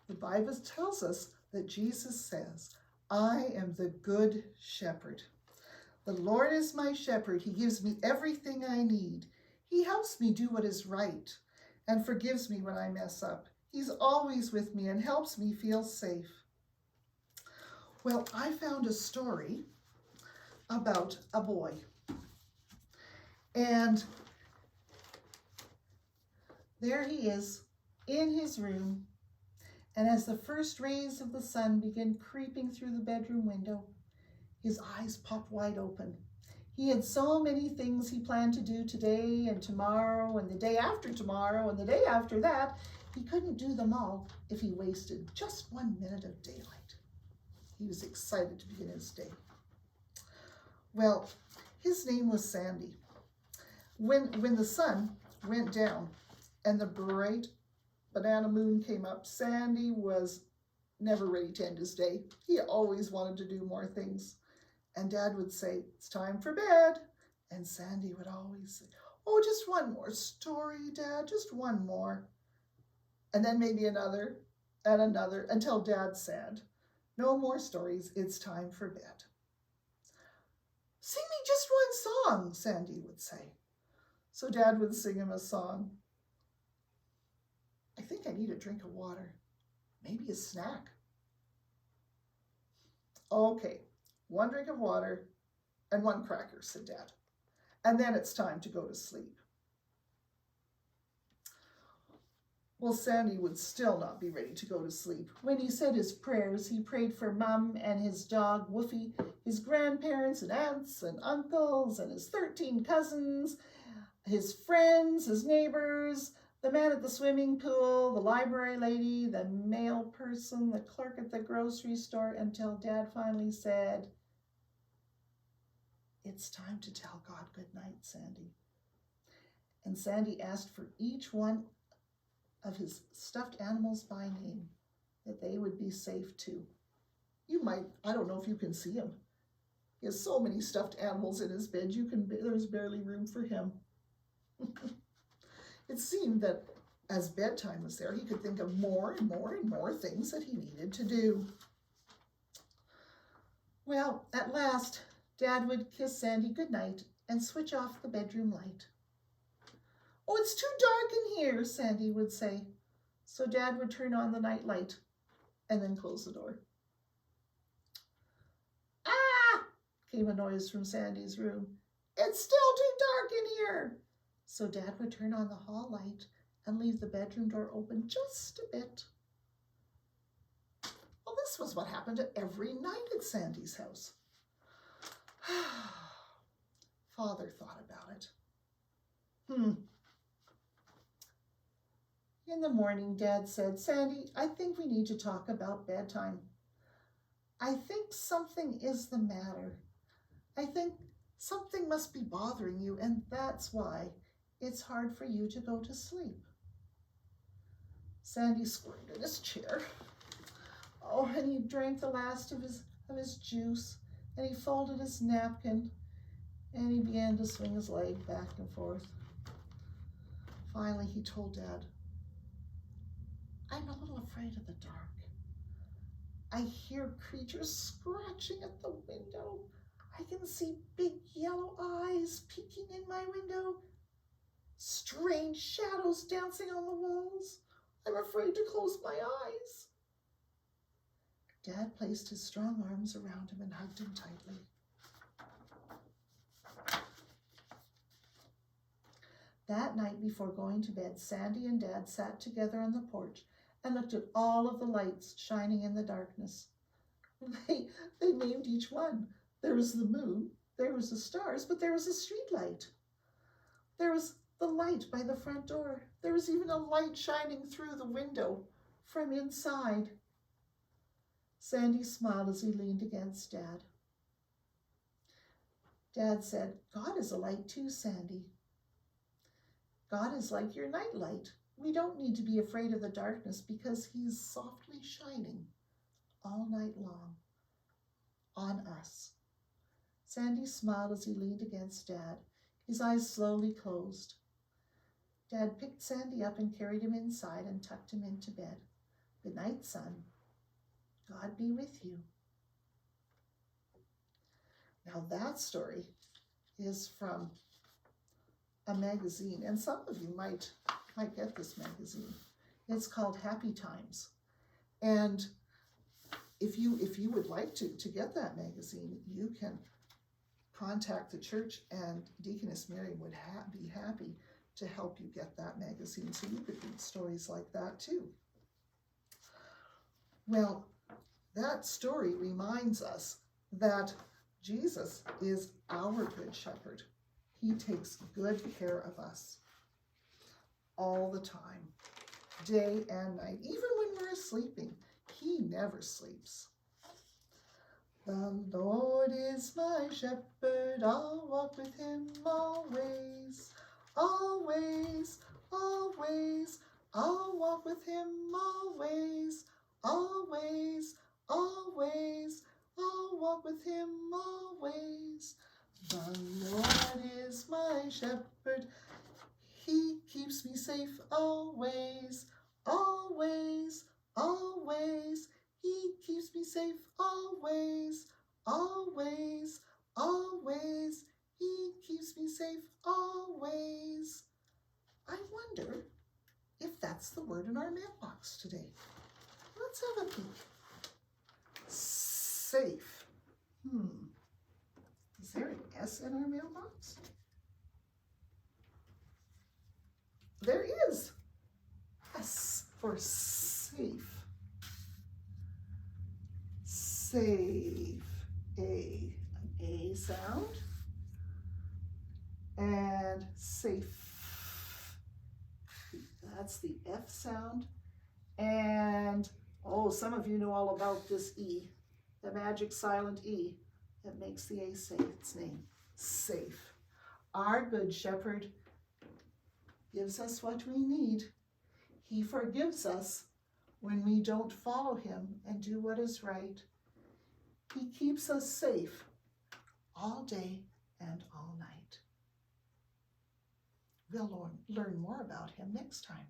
The Bible tells us that Jesus says, I am the good shepherd. The Lord is my shepherd. He gives me everything I need. He helps me do what is right and forgives me when I mess up. He's always with me and helps me feel safe. Well, I found a story about a boy. And there he is in his room. And as the first rays of the sun begin creeping through the bedroom window, his eyes pop wide open. He had so many things he planned to do today and tomorrow and the day after tomorrow and the day after that. He couldn't do them all if he wasted just 1 minute of daylight. He was excited to begin his day. Well, his name was Sandy. When the sun went down and the bright banana moon came up, Sandy was never ready to end his day. He always wanted to do more things. And Dad would say, it's time for bed. And Sandy would always say, oh, just one more story, Dad, just one more. And then maybe another and another until Dad said, no more stories, it's time for bed. Sing me just one song, Sandy would say. So Dad would sing him a song. I think I need a drink of water, maybe a snack. Okay, 1 drink of water and 1 cracker, said Dad. And then it's time to go to sleep. Well, Sandy would still not be ready to go to sleep. When he said his prayers, he prayed for Mum and his dog, Woofy, his grandparents and aunts and uncles and his 13 cousins, his friends, his neighbors, the man at the swimming pool, the library lady, the mail person, the clerk at the grocery store, until Dad finally said, it's time to tell God good night, Sandy. And Sandy asked for each one of his stuffed animals by name, that they would be safe too. You might, I don't know if you can see him. He has so many stuffed animals in his bed, there's barely room for him. It seemed that as bedtime was there, he could think of more and more and more things that he needed to do. Well, at last, Dad would kiss Sandy goodnight and switch off the bedroom light. Oh, it's too dark in here, Sandy would say. So Dad would turn on the night light and then close the door. Ah, came a noise from Sandy's room. It's still too dark in here. So Dad would turn on the hall light and leave the bedroom door open just a bit. Well, this was what happened every night at Sandy's house. Father thought about it. In the morning, Dad said, Sandy, I think we need to talk about bedtime. I think something is the matter. I think something must be bothering you, and that's why it's hard for you to go to sleep. Sandy squirmed in his chair. Oh, and he drank the last of his juice, and he folded his napkin, and he began to swing his leg back and forth. Finally, he told Dad, I'm a little afraid of the dark. I hear creatures scratching at the window. I can see big yellow eyes peeking in my window. Strange shadows dancing on the walls. I'm afraid to close my eyes. Dad placed his strong arms around him and hugged him tightly. That night before going to bed, Sandy and Dad sat together on the porch and looked at all of the lights shining in the darkness. They named each one. There was the moon, there was the stars, but there was a street light. There was the light by the front door. There was even a light shining through the window from inside. Sandy smiled as he leaned against Dad. Dad said, God is a light too, Sandy. God is like your night light. We don't need to be afraid of the darkness because he's softly shining all night long on us. Sandy smiled as he leaned against Dad. His eyes slowly closed. Dad picked Sandy up and carried him inside and tucked him into bed. Good night, son. God be with you. Now that story is from a magazine, and some of you might get this magazine. It's called Happy Times. And if you would like to get that magazine, you can contact the church, and Deaconess Mary would be happy to help you get that magazine so you could read stories like that too. Well, that story reminds us that Jesus is our good shepherd. He takes good care of us all the time, day and night, even when we're sleeping. He never sleeps. The Lord is my shepherd, I'll walk with him always, always, always. I'll walk with him always, always, always. I'll walk with him always. The Lord is my shepherd, he keeps me safe always, always, always. He keeps me safe always, always, always. He keeps me safe always. I wonder if that's the word in our mailbox today. Let's have a peek. Safe. Is there an S in our mailbox? There is. S for safe. Save. An A sound. And safe. That's the F sound. And, oh, some of you know all about this E, the magic silent E that makes the A say its name. Safe. Our good shepherd gives us what we need. He forgives us when we don't follow him and do what is right. He keeps us safe all day and all night. We'll learn more about him next time.